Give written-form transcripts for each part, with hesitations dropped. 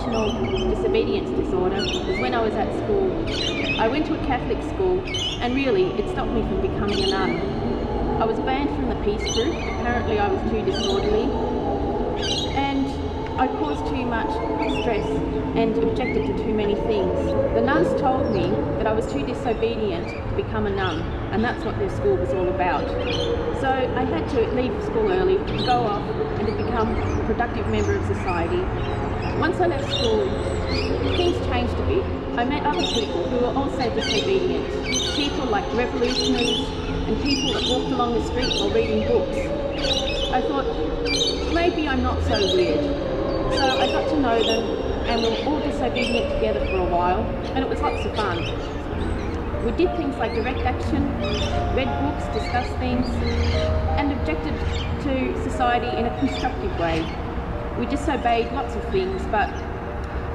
emotional disobedience disorder was when I was at school. I went to a Catholic school, and really it stopped me from becoming a nun. I was banned from the peace group. Apparently I was too disorderly, and I caused too much stress and objected to too many things. The nuns told me that I was too disobedient to become a nun, and that's what their school was all about. So I had to leave school early, go off, and to become a productive member of society. Once I left school, things changed a bit. I met other people who were also disobedient. People like revolutionaries and people that walked along the street while reading books. I thought, maybe I'm not so weird. So I got to know them, and we were all disobedient together for a while, and it was lots of fun. We did things like direct action, read books, discussed things, and objected to society in a constructive way. We disobeyed lots of things, but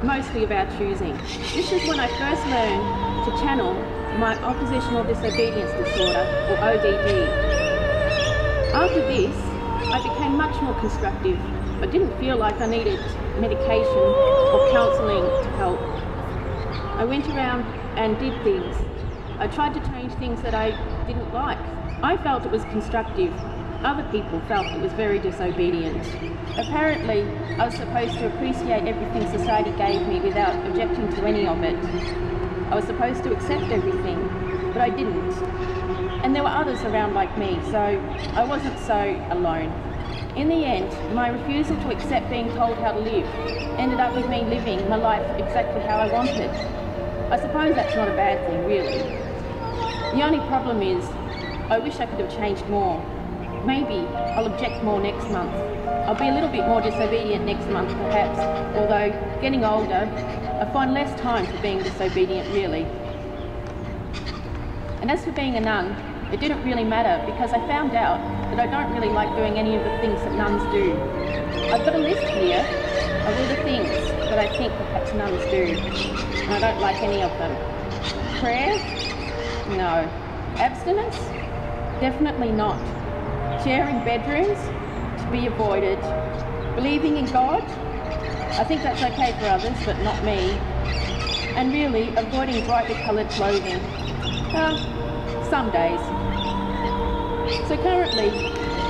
mostly of our choosing. This is when I first learned to channel my oppositional disobedience disorder, or ODD. After this, I became much more constructive. I didn't feel like I needed medication or counselling to help. I went around and did things. I tried to change things that I didn't like. I felt it was constructive. Other people felt it was very disobedient. Apparently, I was supposed to appreciate everything society gave me without objecting to any of it. I was supposed to accept everything, but I didn't. And there were others around like me, so I wasn't so alone. In the end, my refusal to accept being told how to live ended up with me living my life exactly how I wanted. I suppose that's not a bad thing, really. The only problem is, I wish I could have changed more. Maybe I'll object more next month. I'll be a little bit more disobedient next month, perhaps, although getting older, I find less time for being disobedient, really. And as for being a nun, it didn't really matter because I found out that I don't really like doing any of the things that nuns do. I've got a list here of all the things that I think perhaps nuns do, and I don't like any of them. Prayer? No. Abstinence? Definitely not. Sharing bedrooms? To be avoided. Believing in God? I think that's okay for others, but not me. And really, avoiding brightly coloured clothing. Some days. So currently,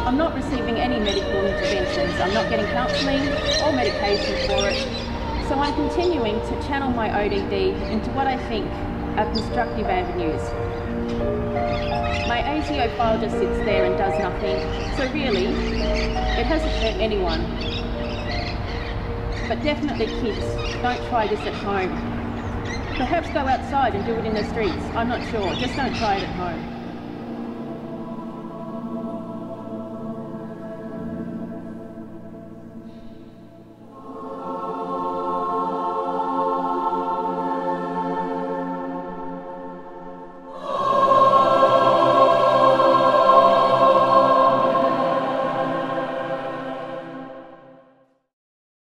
I'm not receiving any medical interventions. I'm not getting counselling or medication for it. So I'm continuing to channel my ODD into what I think are constructive avenues. My ASIO file just sits there and does nothing. So really, it hasn't hurt anyone. But definitely kids, don't try this at home. Perhaps go outside and do it in the streets. I'm not sure. Just don't try it at home.